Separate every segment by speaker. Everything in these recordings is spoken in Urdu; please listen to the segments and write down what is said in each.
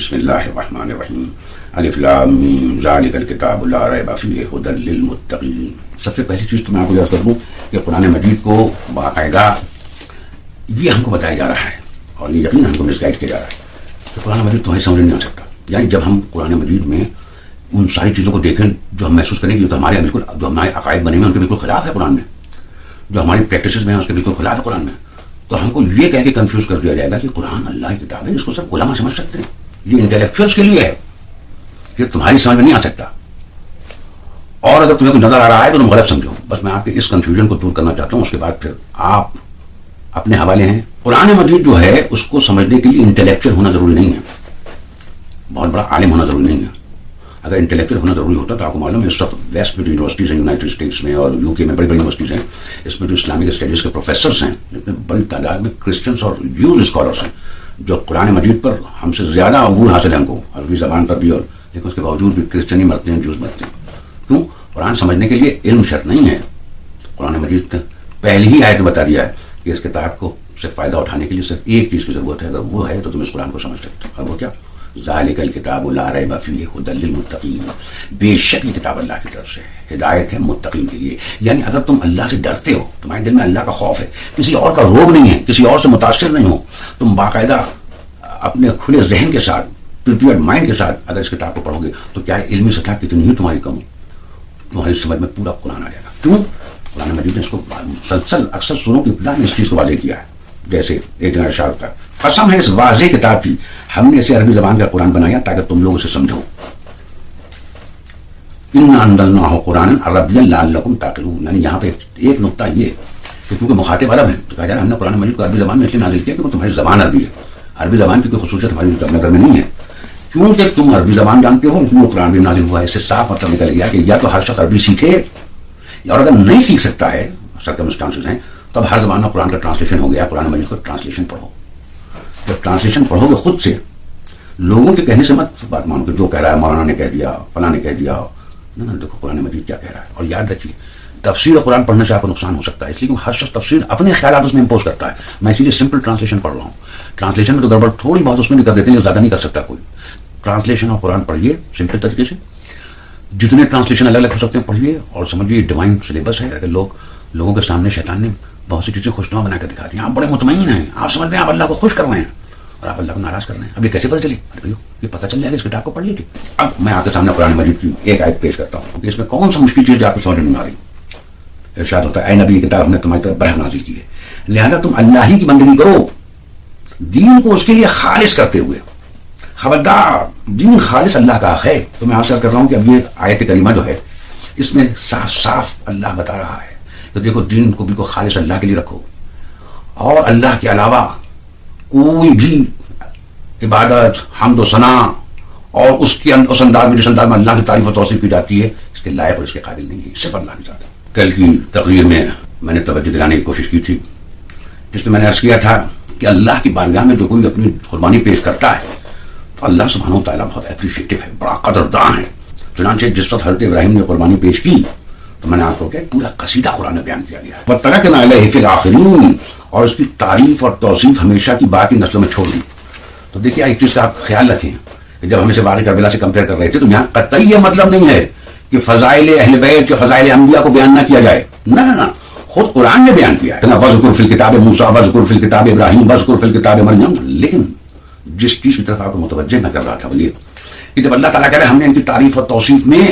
Speaker 1: بسم اللہ الرحمن الرحیم الف لام میم ذالک الکتاب لا ریب فیہ ھدی للمتقین۔ سب سے پہلی چیز تو میں آپ کو یاد کر دوں کہ قرآن مجید کو باقاعدہ یہ ہم کو بتایا جا رہا ہے اور یہ یقیناً ہم کو مس گائڈ کیا جا رہا ہے کہ قرآن مجید تمہیں سمجھ نہیں آ سکتا۔ یعنی جب ہم قرآن مجید میں ان ساری چیزوں کو دیکھیں جو ہم محسوس کریں گے تو ہمارے بالکل جو ہمارے عقائد بنے ہوئے ہیں ان کے بالکل خلاف ہے قرآن میں، جو ہماری پریکٹسز میں ہیں اس کے بالکل خلاف ہے قرآن میں، تو ہم کو یہ کہہ کے کنفیوز کر دیا جائے گا کہ قرآن اللہ کی کتاب ہے، اس کو صرف علماء سمجھ سکتے ہیں، یہ انٹلیکچوئلس کے لیے ہے، یہ تمہاری سمجھ میں نہیں آ سکتا، اور اگر تمہیں کوئی نظر آ رہا ہے تو تم غلط سمجھو۔ بس میں آپ کے اس کنفیوژن کو دور کرنا چاہتا ہوں، اس کے بعد پھر آپ اپنے حوالے ہیں۔ قرآن مجید جو ہے اس کو سمجھنے کے لیے انٹلیکچوئل ہونا ضروری نہیں ہے، بہت بڑا عالم ہونا ضروری نہیں ہے۔ اگر انٹلیکچوئل ہونا ضروری ہوتا تو آپ کو معلوم ہے اس وقت ویسٹ میں جو یونیورسٹیز ہیں یونائٹڈ اسٹیٹس میں اور یو کے میں بڑی بڑی یونیورسٹیز ہیں، اس میں جو اسلامک اسٹڈیز کے پروفیسرس ہیں جس میں بڑی تعداد میں کرسچنس اور یوز اسکالرس ہیں جو قرآن مجید پر ہم سے زیادہ عبور حاصل ہے ہم کو عربی زبان پر بھی، اور لیکن اس کے باوجود بھی کرسچن ہی مرتے ہیں، جوز مرتے ہیں۔ کیوں؟ قرآن سمجھنے کے لیے علم شرط نہیں ہے۔ قرآن مجید پہلی ہی آیت بتا دیا ہے کہ اس کتاب کو سے فائدہ اٹھانے کے لیے صرف ایک چیز کی ضرورت ہے، اگر وہ ہے تو تم اس قرآن کو سمجھ سکتے ہو، اور وہ کیا؟ ذالک الکتاب لا ریب فیہ ھدی للمتقین، بے شک یہ کتاب اللہ کی طرف سے ہدایت ہے متقین کے لیے۔ یعنی اگر تم اللہ سے ڈرتے ہو، تمہارے دل میں اللہ کا خوف ہے، کسی اور کا روگ نہیں ہے، کسی اور سے متاثر نہیں ہو، تم باقاعدہ اپنے کھلے ذہن کے ساتھ پریپیئرڈ مائنڈ کے ساتھ اگر اس کتاب کو پڑھو گے تو کیا علمی سطح کتنی ہی تمہاری کم ہو، تمہاری سمجھ میں پورا قرآن آ جائے گا۔ کیوں؟ قرآن مجید نے اس کو مسلسل اکثر سوروں کی ابتدا میں اس چیز کو واضح کیا ہے، جیسے ایک دن ارشاد کا قسم ہے اس واضح کتاب کی، ہم نے اسے عربی زبان کا قرآن بنایا تاکہ تم لوگ اسے سمجھو۔ انا انزلناہ قرآنا عربیا لعلکم تعقلون، یعنی یہاں پہ ایک نقطہ یہ کہ کیونکہ مخاطب عرب ہیں تو کہا جا رہا ہے ہم نے قرآن مجید کو عربی زبان میں اس لیے نازل کیا کہ وہ تمہاری زبان عربی ہے، عربی زبان کی کوئی خصوصیت ہماری نظر میں نہیں ہے، کیونکہ تم عربی زبان جانتے ہو اس لیے قرآن بھی نازل ہوا ہے۔ اس سے صاف مطلب نکل گیا کہ یا تو ہر شخص عربی سیکھے، اور اگر نہیں سیکھ سکتا ہے، سرکمسٹانسز ہیں، تب ہر زبان میں قرآن کا ٹرانسلیشن ہو گیا، قرآن مجید کو ٹرانسلیشن پڑھو۔ جب ٹرانسلیشن پڑھو گے خود سے، لوگوں کے کہنے سے مت بات مانو کہ جو کہہ رہا ہے مولانا نے کہہ دیا، فلاں نے کہہ دیا، نہ دیکھو قرآن مجید کیا کہہ رہا ہے۔ اور یاد رکھیے تفسیر قرآن پڑھنے سے آپ کو نقصان ہو سکتا ہے، اس لیے کہ ہر شخص تفسیر اپنے خیالات اس میں امپوز کرتا ہے۔ میں اسی لیے سمپل ٹرانسلیشن پڑھ رہا ہوں، ٹرانسلیشن میں تو گڑبڑ تھوڑی بہت اس میں بھی کر دیتے ہیں، زیادہ نہیں کر سکتا کوئی۔ ٹرانسلیشن آف قرآن پڑھیے سمپل طریقے سے، جتنے ٹرانسلیشن الگ الگ ہو سکتے ہیں پڑھیے، اور سمجھیے ڈیوائن سلیبس ہے۔ اگر لوگوں کے سامنے شیطان نے بہت سی چیزیں خوشنما بنا کر دکھا دی، آپ بڑے مطمئن ہیں، آپ سمجھ رہے ہیں آپ اللہ کو خوش کر رہے ہیں اور آپ اللہ کو ناراض کر رہے ہیں۔ اب یہ کیسے پتہ چلے؟ یہ پتہ چل جائے گا اس کتاب کو پڑھ لیجیے۔ اب میں آپ کے سامنے قرآن مجید کی ایک آیت پیش کرتا ہوں کہ اس میں کون سا مشکل چیز آپ کو سمجھ نہیں آ رہی۔ ارشاد ہوتا ہے اے نبی، یہ کتاب ہم نے تمہاری طرف برہ نازل کی ہے، لہذا تم اللہ ہی کی بندگی کرو، دین کو اس کے لیے خالص کرتے ہوئے۔ خبردار، دین خالص اللہ کا حق ہے۔ تو میں آپ سے کر رہا ہوں کہ اب یہ آیت کریمہ جو ہے اس میں صاف صاف اللہ بتا رہا ہے کہ دیکھو دین کو بالکل خالص اللہ کے لیے رکھو، اور اللہ کے علاوہ کوئی بھی عبادت، حمد و ثنا اور اس انداز میں جس انداز میں اللہ کی تعریف و توصیف کی جاتی ہے اس کے لائق اور اس کے قابل نہیں ہے، صرف اللہ کی ذات ہے۔ کل کی تقریر میں نے توجہ دلانے کی کوشش کی تھی جس میں نے عرض کیا تھا کہ اللہ کی بارگاہ میں جو کوئی اپنی قربانی پیش کرتا ہے تو اللہ سبحانہ و تعالیٰ بہت اپریشیٹو ہے، بڑا قدرداں ہے۔ چنانچہ جس وقت حضرت ابراہیم نے قربانی پیش کی تو میں نے آپ کو کیا پورا قصیدہ قرآن میں بیان کیا گیا ہے، وَتَرَكْنَا عَلَيْهِ فِي الْآخِرِينَ، اور اس کی تعریف اور توصیف ہمیشہ کی باقی نسلوں میں چھوڑ دی۔ تو دیکھیے ایک چیز کا آپ خیال رکھیں کہ جب ہم اسے واقعی کربلا سے کمپیئر کر رہے تھے تو یہاں قطعی یہ مطلب نہیں ہے کہ فضائل اہل بیت کے فضائل انبیاء کو بیان نہ کیا جائے، نہ نہ، خود قرآن نے بیان کیا ہے وَاذْكُرْ فِي الْكِتَابِ مُوسَىٰ وَاذْكُرْ فِي الْكِتَابِ ابراہیم وَاذْكُرْ فِي الْكِتَابِ مریم۔ لیکن جس چیز کی طرف آپ کو متوجہ میں کر رہا تھا وہ یہ کہ جب اللہ تعالیٰ کہہ رہے ہم نے ان کی تعریف اور توصیف میں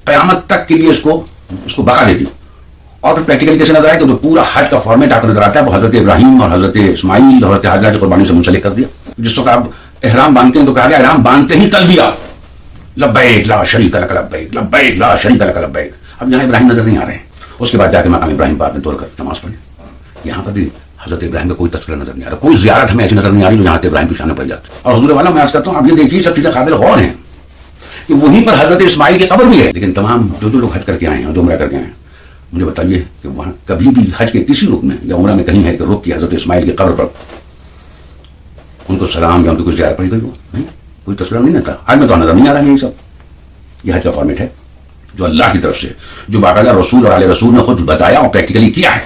Speaker 1: قیامت تک کے لیے اس کو بقا دے دی، اور پھر پریکٹیکلی کیسے نظر آئے کہ جو پورا حج کا فارمیٹ آپ کو نظر آتا ہے وہ حضرت ابراہیم اور حضرت اسماعیل اور حضرت حاجرہ کی قربانی سے منسلک کر دیا۔ جس وقت آپ احرام باندھتے ہیں تو کہا گیا احرام باندھتے ہی تلبیہ لبیک لا شریک لک لبیک لبیک لا شریک لک لبیک۔ اب یہاں ابراہیم نظر نہیں آ رہے ہیں، اس کے بعد جا کے مقام ابراہیم بعد میں توڑ کر نماز پڑھیں، یہاں پر بھی حضرت ابراہیم کا کوئی تذکرہ نظر نہیں آ رہا، کوئی زیارت ہمیں ایسی نظر نہیں آ رہی جو یہاں سے ابراہیم کی شان پڑ جاتی۔ اور حضور والا میں عرض کرتا ہوں آپ یہ دیکھیے سب چیزیں قابل غور ہیں کہ وہیں پر حضرت اسماعیل کی قبر بھی ہے، لیکن تمام جو لوگ حج کر کے آئے ہیں اور جو عمرہ کر کے آئے ہیں مجھے بتائیے کہ وہاں کبھی بھی حج کے کسی رکن میں یا عمرہ میں کہیں ہے کہ رک کے حضرت اسماعیل کی قبر پر ان کو سلام یا ان کی کوئی زیارت پڑی گئی ہو؟ نہیں، کوئی تذکرہ نہیں رہتا۔ حج میں تو نظر نہیں آ رہا ہے یہ سب۔ یہ حج کا فارمیٹ ہے جو اللہ کی طرف سے، جو باقاعدہ رسول اور آل رسول نے خود بتایا اور پریکٹیکلی کیا ہے۔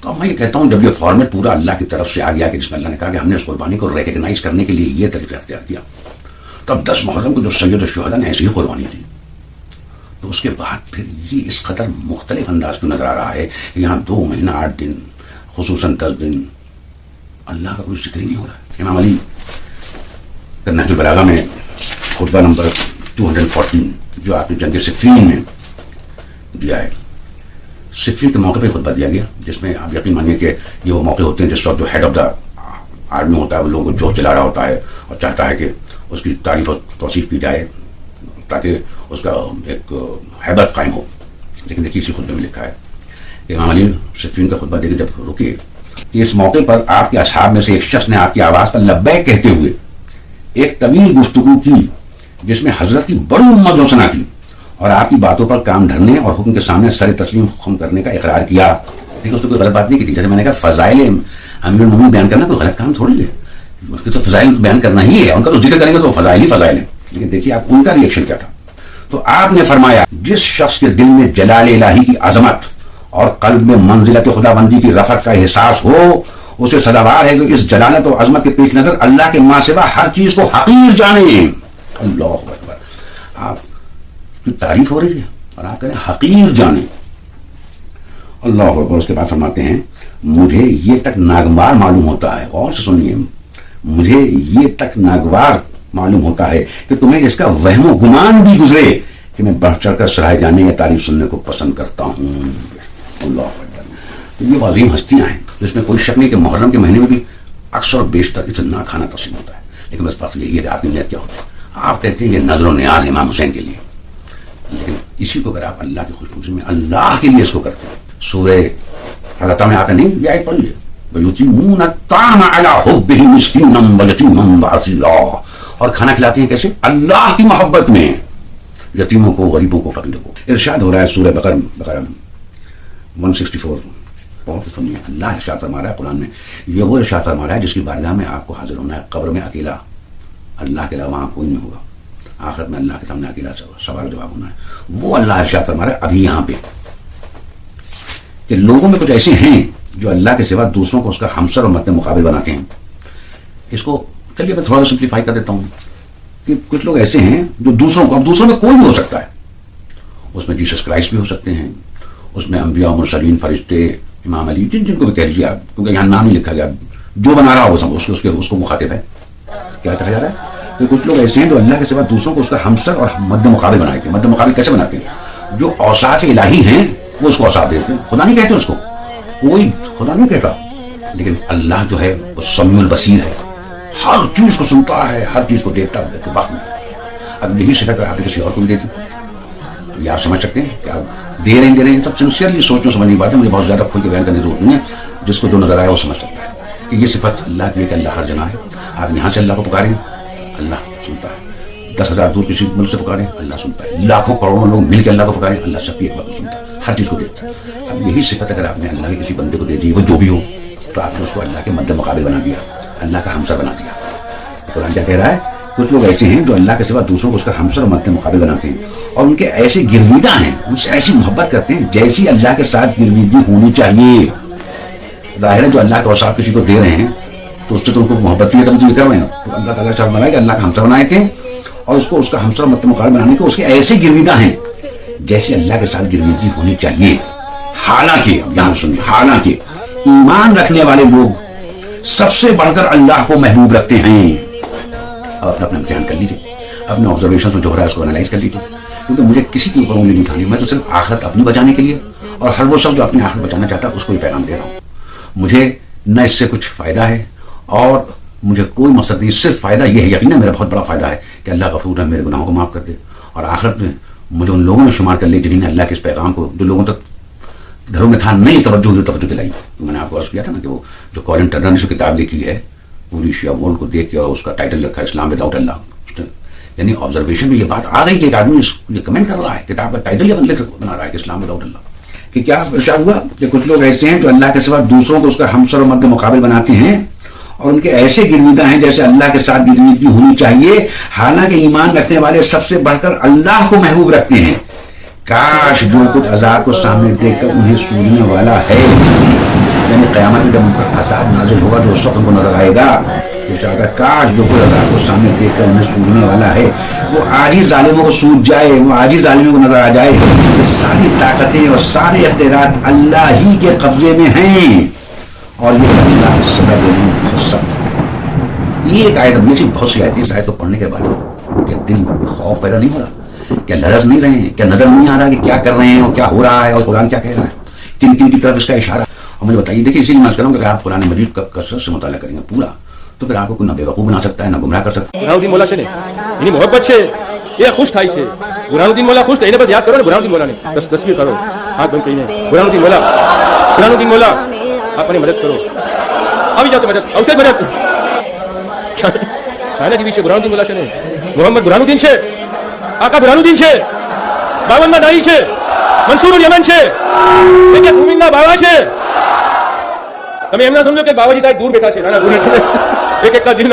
Speaker 1: تو میں یہ کہتا ہوں جب یہ فارمیٹ پورا اللہ کی طرف سے آ گیا کہ جس میں اللہ نے کہا کہ ہم نے اس قربانی کو ریکگنائز کرنے کے لیے یہ طریقہ اختیار کیا، تب 10 محرم کو جو سید الشہداء نے ایسی ہی قربانی دی، تو اس کے بعد پھر یہ اس قدر مختلف انداز کیوں نظر آ رہا ہے کہ یہاں 2 مہینہ 8 دن خصوصاً 10 دن اللہ کا کوئی ذکر ہی نہیں ہو رہا ہے؟ امام علی کا نہج البلاغہ میں خطبہ نمبر 214 جو آپ نے جنگ صفین میں دیا ہے، صفین کے موقع پہ خطبہ دیا گیا، جس میں آپ یقین مانیے کہ یہ وہ موقع ہوتے ہیں جس وقت جو ہیڈ آف دا آرمی ہوتا ہے وہ لوگوں کو جوش دلا رہا ہوتا ہے اور چاہتا ہے کہ اس کی تعریف اور توصیف کی جائے تاکہ اس کا ایک ہیبت قائم ہو. لیکن دیکھیے اسی خطبے میں لکھا ہے کہ امام علی صفین کا خطبہ دے کے جب رکے کہ اس موقع پر آپ کے اصحاب میں سے ایک شخص نے آپ کی آواز پر لبیک کہتے ہوئے ایک طویل گفتگو کی جس میں حضرت کی بڑی امت و ثنا کی اور آپ کی باتوں پر کام دھرنے اور حکم کے سامنے سر تسلیم خم کرنے کا اقرار کیا. لیکن اس نے کوئی غلط بات نہیں کی تھی. جیسے میں نے کہا فضائل امیر المومنین بیان کرنا کوئی غلط کام تھوڑی ہے، اس کے تو فضائل بیان کرنا ہی ہے، ان کا تو ذکر کریں گے تو فضائل ہی فضائل ہیں. لیکن دیکھیے آپ ان کا ریئیکشن کیا تھا. تو آپ نے فرمایا جس شخص کے دل میں جلال الہی کی عظمت اور قلب میں منزلت خدا بندی کی رفعت کا احساس ہو اسے سزاوار ہے کہ اس جلالت اور عظمت کے پیش نظر اللہ کے ماں سوا ہر چیز کو حقیر جانے. اللہ اکبر، آپ کی تعریف ہو رہی ہے اور آپ کہتے ہیں حقیر جانے. اللہ اکبر. اس کے بعد فرماتے ہیں مجھے یہ تک ناگوار معلوم ہوتا ہے، غور سے سنیے، مجھے یہ تک ناگوار معلوم ہوتا ہے کہ تمہیں اس کا وہم و گمان بھی گزرے کہ میں بڑھ چڑھ کر سرائے جانے یا تعریف سننے کو پسند کرتا ہوں. اللہ اکبر. تو یہ عظیم ہستیاں ہیں جس میں کوئی شک نہیں کہ محرم کے مہینے میں بھی اکثر اور بیشتر اتنا کھانا تقسیم ہوتا ہے. لیکن بس بات یہی ہے کہ آپ کی نیت کیا ہوتی ہے. آپ کہتے ہیں یہ نظر و نیاز امام حسین کے لیے، لیکن اسی کو اگر آپ اللہ کی خوش خوشی میں اللہ کے لیے اس کو کرتے ہیں، سورہ حضرت میں آپ نے نہیں یہ آیت پڑھ لی وَيُطِعِمُونَ الطَّعَامَ عَلَىٰ حُبِّهِ مِسْكِينًا وَيَتِيمًا وَأَسِيرًا، اور کھانا کھلاتے ہیں کیسے؟ اللہ کی محبت میں، یتیموں کو، غریبوں کو، فقیروں کو. ارشاد ہو رہا ہے سورہ بقرہ 164. بہت سنیے، اللہ ارشاد فرما رہا ہے قرآن میں، یہ وہ ارشاد فرما رہا ہے جس کی بارگاہ میں آپ کو حاضر ہونا ہے، قبر میں اکیلا، اللہ کے علاوہ وہاں کوئی نہیں ہوگا، آخرت میں اللہ کے سامنے اکیلا سوال جواب ہونا ہے. وہ اللہ ارشاد فرما رہا ہے ابھی یہاں پہ کہ لوگوں میں کچھ ایسے ہیں جو اللہ کے سوا دوسروں کو اس کا ہمسر اور مد مقابل بناتے ہیں. اس کو چلیے میں تھوڑا سا سمپلیفائی کر دیتا ہوں کہ کچھ لوگ ایسے ہیں جو دوسروں کو، اب دوسروں میں کوئی بھی ہو سکتا ہے، اس میں جیسس کرائسٹ بھی ہو سکتے ہیں، اس میں انبیاء و مرسلین، فرشتے، امام علی، جن کو بھی کہہ لیجیے آپ، کیونکہ یہاں نام نہیں لکھا گیا، جو بنا رہا ہو اس کو مخاطب ہے. کیا کہا جا رہا ہے کہ کچھ لوگ ایسے ہیں جو اللہ کے سوا دوسروں کو اس کا ہمسر اور مد مقابل بنائے تھے. مد مقابل کیسے بناتے ہیں؟ جو اوصاف الہی ہیں وہ اس کو اوصاف دیتے ہیں. خدا نہیں کہتے اس کو، کوئی خدا نہیں کہتا، لیکن اللہ جو ہے وہ سمیع البصیر ہے، ہر چیز کو سنتا ہے، ہر چیز کو دیکھتا ہے وقت میں. اب یہی صفت آپ کسی اور کو بھی دیتی، یہ آپ سمجھ سکتے ہیں کہ آپ دے رہے ہیں. سب سنسیئرلی سوچنا سمجھنے کی بات ہے، مجھے بہت زیادہ کھل کے بیان کرنے کی ضرورت نہیں ہے. جس کو جو نظر آیا وہ سمجھ سکتا ہے کہ یہ صفت اللہ کی ہے کہ اللہ ہر جگہ ہے. آپ یہاں سے اللہ کو پکاریں اللہ سنتا ہے، 10,000 دور کسی ملک سے پکاریں اللہ سنتا ہے، لاکھوں کروڑوں لوگ مل کے اللہ کو پکاریں اللہ سب کی ایک بات سنتا ہے، ہر چیز کو دیکھتا ہے. اب یہی صفت اگر آپ نے اللہ کے کسی بندے کو دے دی، وہ جو بھی ہو، تو آپ نے اس کو اللہ کے مد مقابل بنا دیا، اللہ کا ہمسر بنا دیا. قرآن کیا کہہ رہا ہے؟ کچھ لوگ ایسے ہیں جو اللہ کے سوا دوسروں کو اس کا ہمسر اور مد مقابل بناتے ہیں اور ان کے ایسے گرویدہ ہیں، ان سے ایسی محبت کرتے ہیں جیسی اللہ کے ساتھ گرویدگی ہونی چاہیے. ظاہر ہے جو اللہ کا اوصاف کسی کو دے رہے ہیں تو اس سے تو ان کو محبت کی تم کر رہے ہیں. تو اللہ تعالیٰ شاید بنائے کہ اللہ کا ہمسر بنائے تھے اور اس کو اس کا ہمسر اور مد مقابل بنانے کے اس کے ایسے گرویدہ ہیں جیسے اللہ کے ساتھ گرویدگی ہونی چاہیے. حالانکہ یہاں سنیے، حالانکہ ایمان رکھنے والے لوگ سب سے بڑھ کر اللہ کو محبوب رکھتے ہیں. اب اپنا امتحان کر لیجیے، اپنے آبزرویشن میں جو ہو رہا ہے اس کو انالائز کر لیجیے. کیونکہ مجھے کسی کے اوپر انگلی نہیں اٹھانی، میں تو صرف آخرت اپنی بچانے کے لیے اور ہر وہ شخص جو اپنی آخرت بچانا چاہتا ہے اس کو یہ پیغام دے رہا ہوں. مجھے نہ اس سے کچھ فائدہ ہے اور مجھے کوئی مقصد نہیں، صرف فائدہ یہ ہے، یقیناً میرا بہت بڑا فائدہ ہے کہ اللہ غفور ہے، میرے گناہوں کو معاف کر دے اور آخرت میں مجھے ان لوگوں میں شمار کر لے جنہوں نے اللہ کے اس پیغام کو، جو لوگوں تک گھروں میں تھا نہیں توجہ دلائی. میں نے آپ کو عرض کیا تھا نا کہ وہ جو کولن ٹرنر نے جو کتاب لکھی ہے پوری شیعہ ورلڈ کو دیکھ کے اور اس کا ٹائٹل رکھا ہے اسلام وداؤٹ اللہ، یعنی آبزرویشن میں یہ بات آ گئی کہ ایک آدمی یہ کمنٹ کر رہا ہے، کتاب کا ٹائٹل یہ بنا رہا ہے کہ اسلام وداؤٹ اللہ. کہ کیا ارشاد ہوا کہ کچھ لوگ ایسے ہیں جو اللہ کے سوا دوسروں کو اس کا ہمسر و مد مقابل بناتے ہیں اور ان کے ایسے گرویدہ ہیں جیسے اللہ کے ساتھ گرویدگی ہونی چاہیے، حالانکہ ایمان رکھنے والے سب سے بڑھ کر اللہ کو محبوب رکھتے ہیں. کاش جو کچھ عذاب کو سامنے دیکھ کر انہیں سوجنے والا ہے، یعنی قیامت میں جب ان پر عذاب نازل ہوگا جو اس وقت ان کو نظر آئے گا جو چاہتا ہے کاش جو کوئی اللہ کو سامنے دیکھ کر انہیں سوجنے والا ہے وہ آج ہی ظالموں کو سوج جائے، وہ آج ہی ظالموں کو نظر آ جائے کہ ساری طاقتیں اور سارے اختیارات اللہ ہی کے قبضے میں ہیں اور یہ اللہ سزا دینے میں بہت سخت ہے۔ یہ ایک آیت ابھی بہت سی آیت، اس آیت کو پڑھنے کے بعد کیا دل خوف پیدا نہیں ہو رہا؟ کیا لرز نہیں رہے ہیں؟ کیا نظر نہیں آ رہا کہ کیا کر رہے ہیں اور کیا ہو رہا ہے اور قرآن کیا کہہ رہا ہے، کن کن کی طرف اس کا اشارہ؟ اور مجھے بتائیے، دیکھیے اسی لیے میں کروں کہ اگر آپ قرآن مجید کا کثرت سے مطالعہ کریں گے پورا تو پھر آپ کو کوئی نہ بیوقوف بنا سکتا ہے نہ گمراہ کر سکتا ہے۔
Speaker 2: برہان الدین مولا سے یعنی محبت سے یہ خوش تھا اسے برہان الدین مولا خوش تھا، انہیں بس یاد کرو نا برہان الدین مولا نے تصویر کرو ہاتھ بند کہیں برہان الدین مولا، برہان الدین مولا آپ اپنی مدد کرو، ابھی جا سے مدد اور سے مدد شاہنہ ٹی وی سے برہان الدین مولا سے محمد برہان الدین سے آقا برہان الدین سے باونہ ڈائی سے منصور الیمن سے ایک مومنہ بابا سے તમે એમ ના સમજો કે બાવાજી સાહેબ દૂર બેઠા છે નાના દૂર છે એક એક દિન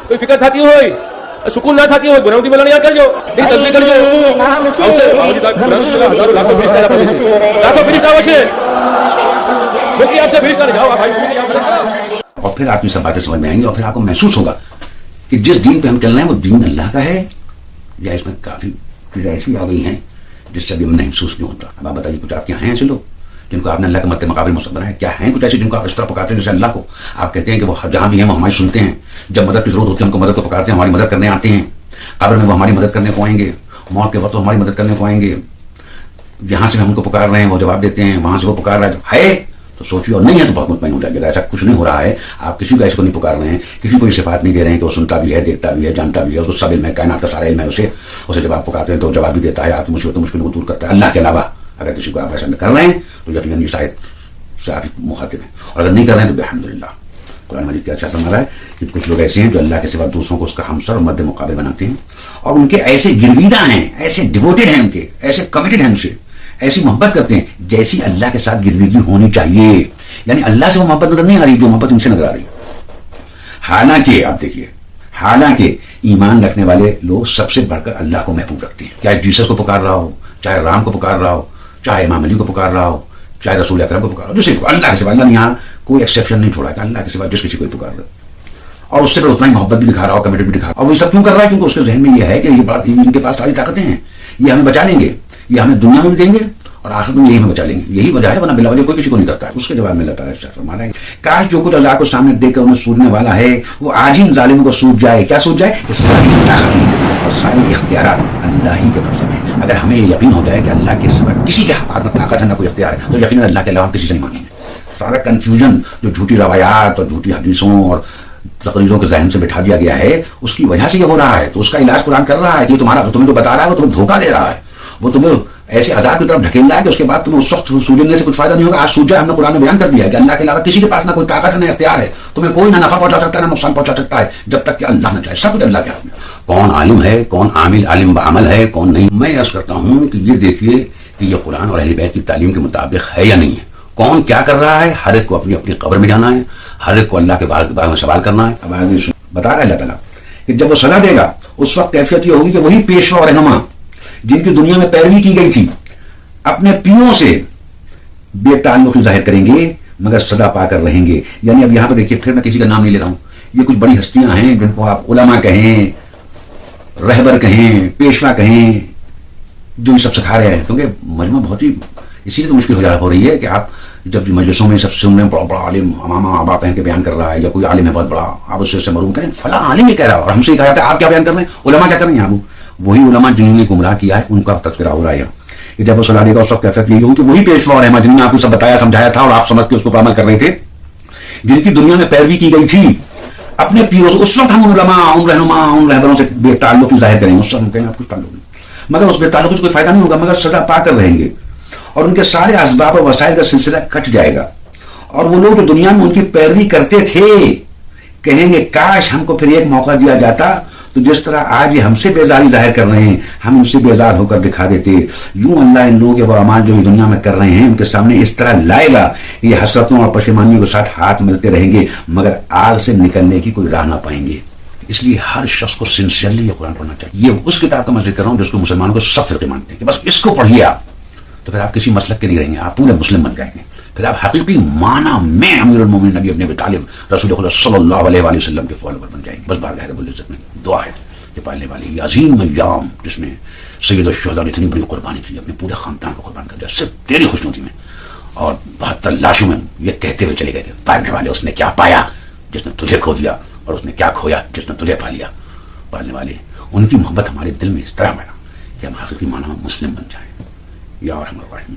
Speaker 2: કોઈ ફિકર થતી હોય સુકૂન ના થતી હોય બનાવતી બોલાને યાદ કરજો એની તસવીર કરજો આવશે બાવાજી સાહેબ બનાવતી હજારો લાખો ફિરિશ્તા આવે છે મોકલી આપશે ફિરિશ્તાને જાઓ આ ભાઈ
Speaker 1: اور پھر آپ کی سب باتیں سمجھ میں آئیں گی اور پھر آپ کو محسوس ہوگا کہ جس دین پہ ہم چل رہے ہیں وہ دین اللہ کا ہے یا اس میں کافی چیزیں ایسی آ گئی ہیں جس سے ابھی ہم محسوس نہیں ہوتا۔ اب آپ بتائیے کچھ آپ کے ہیں ایسے لوگ جن کو آپ نے اللہ کے مد مقابل مصب بنایا؟ کیا ہیں کچھ ایسے جن کو آپ اس طرح پکارتے ہیں جیسے اللہ کو آپ کہتے ہیں کہ وہ جہاں بھی ہیں وہ ہماری سنتے ہیں، جب مدد کی ضرورت ہوتی ہے ہم کو مدد کو پکارتے ہیں، ہماری مدد کرنے آتے ہیں، قبر میں وہ ہماری مدد کرنے کو آئیں گے، موت کے وقت وہ ہماری مدد کرنے کو آئیں گے، جہاں سے ہم ان کو پکار رہے ہیں وہ جواب دیتے ہیں، وہاں سے وہ پکار رہا ہے تو سوچیے، اور نہیں ہے تو بہت مطمئن ہو جائے گا ایسا کچھ نہیں ہو رہا ہے۔ آپ کسی کو ایسے کو نہیں پکار رہے ہیں، کسی کو یہ صفات نہیں دے رہے ہیں کہ وہ سنتا بھی ہے، دیکھتا بھی ہے، جانتا بھی ہے، اس کو سب علم ہے، کائنات کا سارا علم ہے اسے جب آپ پکارتے ہیں تو جواب بھی دیتا ہے، آپ کی مصیبتوں مشکلوں کو دور کرتا ہے۔ اللہ کے علاوہ اگر کسی کو آپ ایسا کر رہے ہیں تو یقیناً یہ شاید سے آپ مخاطب ہیں، اور اگر نہیں کر رہے ہیں تو الحمدللہ۔ قرآن مجید کیا فرما رہا ہے کہ کچھ لوگ ایسے ہیں جو اللہ کے سوا دوسروں کو اس کا ہمسر اور مد مقابل بناتے ہیں، اور ان کے ایسے گرویدہ ہیں، ایسے ڈیووٹیڈ ہیں، ان کے ایسے کمیٹڈ ہیں، ان سے ایسی محبت کرتے ہیں جیسی اللہ کے ساتھ گرویدگی ہونی چاہیے، یعنی اللہ سے وہ محبت نظر نہیں آ رہی جو محبت ان سے نظر آ رہی ہے۔ حالانکہ آپ دیکھیے، حالانکہ ایمان رکھنے والے لوگ سب سے بڑھ کر اللہ کو محبوب رکھتے ہیں، چاہے جیسس کو پکار رہا ہو، چاہے رام کو پکار رہا ہو، چاہے امام علی کو پکار رہا ہو، چاہے رسول اکرم کو پکار رہا ہو، جسے اللہ کے سوا، اللہ نے یہاں کوئی ایکسیپشن نہیں چھوڑا کہ اللہ کے سوا جس کسی کو پکار رہا اور اس سے پھر اتنا ہی محبت بھی دکھا رہا ہو، کمیٹڈ بھی دکھا رہا ہو۔ اور وہ سب کیوں کر رہا ہے؟ کیونکہ اس کے ذہن میں یہ ہے کہ یہ بات ان کے پاس ساری طاقتیں ہیں، یہ ہمیں بچا لیں گے، یہ ہمیں دنیا میں بھی دیں گے اور آخرت میں یہی ہمیں بچا لیں گے، یہی وجہ ہے، ورنہ بلا وجہ کوئی کسی کو نہیں کرتا ہے۔ اس کے جواب میں اللہ تعالیٰ ارشاد فرما رہا ہے کاش جو کچھ اللہ کو سامنے دیکھ کر انہیں سوجنے والا ہے وہ آج ہی ان ظالموں کو سوج جائے۔ کیا سوج جائے؟ کہ ساری طاقتیں اور سارے اختیارات اللہ ہی کے قبضے میں ہیں۔ اگر ہمیں یہ یقین ہو جائے کہ اللہ کے سوا کسی کے ہاتھ میں طاقت ہے نہ کوئی اختیار ہے تو یقیناً اللہ کے علاوہ کسی سے نہیں مانگیں گے۔ سارا کنفیوژن جو جھوٹی روایات اور جھوٹی حدیثوں اور تقریروں کے ذہن سے بٹھا دیا گیا ہے اس کی وجہ سے یہ ہو رہا ہے، تو اس کا علاج قرآن کر رہا ہے کہ تمہیں جو بتا رہا ہے وہ تمہیں دھوکہ دے رہا ہے، وہ تمہیں ایسے عذاب کی طرف ڈھکیل رہا ہے کہ اس کے بعد تمہیں اس وقت سوجنے سے کچھ فائدہ نہیں ہوگا۔ آج سوجا ہم نے قرآن میں بیان کر دیا ہے کہ اللہ کے علاوہ کسی کے پاس نہ کوئی طاقت ہے نہ اختیار ہے، تمہیں کوئی نہ نفع پہنچا سکتا ہے نہ نقصان پہنچا سکتا ہے جب تک کہ اللہ نہ چاہے، سب کچھ اللہ کے ہاتھ میں۔ کون عالم ہے، کون عالم بعمل ہے، کون نہیں، میں عرض کرتا ہوں کہ یہ دیکھیے کہ یہ قرآن اور اہل بیت کی تعلیم کے مطابق ہے یا نہیں ہے، کون کیا کر رہا ہے، ہر ایک کو اپنی اپنی قبر میں جانا ہے، ہر ایک کو اللہ کے بارے میں سوال کرنا ہے۔ اب آگے بتا رہا ہے اللہ تعالیٰ کہ جب وہ سزا دے گا اس وقت کیفیت یہ ہوگی کہ وہی پیشوا اور رہنما جن کی دنیا میں پیروی کی گئی تھی اپنے پیوں سے بے تعلقی ظاہر کریں گے مگر سزا پا کر رہیں گے۔ یعنی اب یہاں پہ دیکھیے، پھر میں کسی کا نام نہیں لے رہا ہوں، یہ کچھ بڑی ہستیاں ہیں جن کو آپ علماء کہیں، رہبر کہیں، پیشوا کہیں، جو یہ سب سکھا رہے ہیں، کیونکہ مجمع بہت ہی اسی لیے تو مشکل ہو رہی ہے کہ آپ جب مجلسوں میں سب سن رہے ہیں بڑا بڑا عالم امامہ آبا پہن کے بیان کر رہا ہے یا کوئی عالم ہے بہت بڑا، آپ اس سے معلوم کریں فلاں عالم یہ کہہ رہا ہے، اور ہم سے یہ کہا جاتا ہے آپ کیا بیان کر رہے ہیں، علماء کیا کر رہے ہیں؟ آپ وہی علماء جنہوں نے گمراہ کیا ہے ان کا تذکرہ ہو رہا ہے کہ جب وہ صلاح دے گا اس وقت کیفیت یہی ہوگی کہ وہی پیشوا اور احمد جنہوں نے آپ کو سب بتایا سمجھایا تھا اور آپ سمجھ کے اس کو عمل کر رہے تھے، جن کی دنیا میں پیروی کی گئی تھی اپنے پیروں سے، اس وقت ہم ان علماء، ان رہنما، ان رہبروں سے بے تعلقی ظاہر کریں گے، اس وقت ہم کہیں آپ کچھ تعلق نہیں، مگر اس بے تعلقی سے کوئی فائدہ نہیں ہوگا مگر سزا پا کر رہیں گے، اور ان کے سارے اسباب و وسائل کا سلسلہ کٹ جائے گا، اور وہ لوگ جو دنیا میں ان کی پیروی کرتے تھے کہیں گے کاش ہم کو پھر ایک موقع دیا جاتا تو جس طرح آج یہ ہم سے بیزاری ظاہر کر رہے ہیں ہم ان سے بیزار ہو کر دکھا دیتے۔ یوں اللہ ان لوگوں کے وہ اعمال جو دنیا میں کر رہے ہیں ان کے سامنے اس طرح لائے گا یہ حسرتوں اور پشیمانیوں کے ساتھ ہاتھ ملتے رہیں گے مگر آگ سے نکلنے کی کوئی راہ نہ پائیں گے۔ اس لیے ہر شخص کو سنسیئرلی یہ قرآن پڑھنا چاہیے. یہ اس کتاب کا میں ذکر کر رہا ہوں جس کو مسلمانوں کو سب فرقے مانتے ہیں کہ بس اس کو پڑھیے آپ, تو پھر آپ کسی مسلک کے نہیں رہیں گے, آپ پورے مسلم بن جائیں گے. پھر آپ حقیقی معنی میں امیر المومنین علی ابن ابی طالب رسول خدا صلی اللہ علیہ وآلہ وسلم کے فالوور بن جائیں گے. بس بارگاہ رب العزت میں دعا ہے کہ پالنے والی یہ عظیم ایام جس میں سید الشہداء نے اتنی بڑی قربانی کی, اپنے پورے خاندان کو قربان کر دیا صرف تیری خوشنودی میں, اور 72 لاشوں میں یہ کہتے ہوئے چلے گئے تھے پالنے والے اس نے کیا پایا جس نے تجھے کھو دیا, اور اس نے کیا کھویا جس نے تجھے پا لیا. پالنے والے ان کی محبت ہمارے دل میں اس طرح بنا کہ ہم حقیقی معنی مسلم بن جائیں. یا ارحم الراحمین.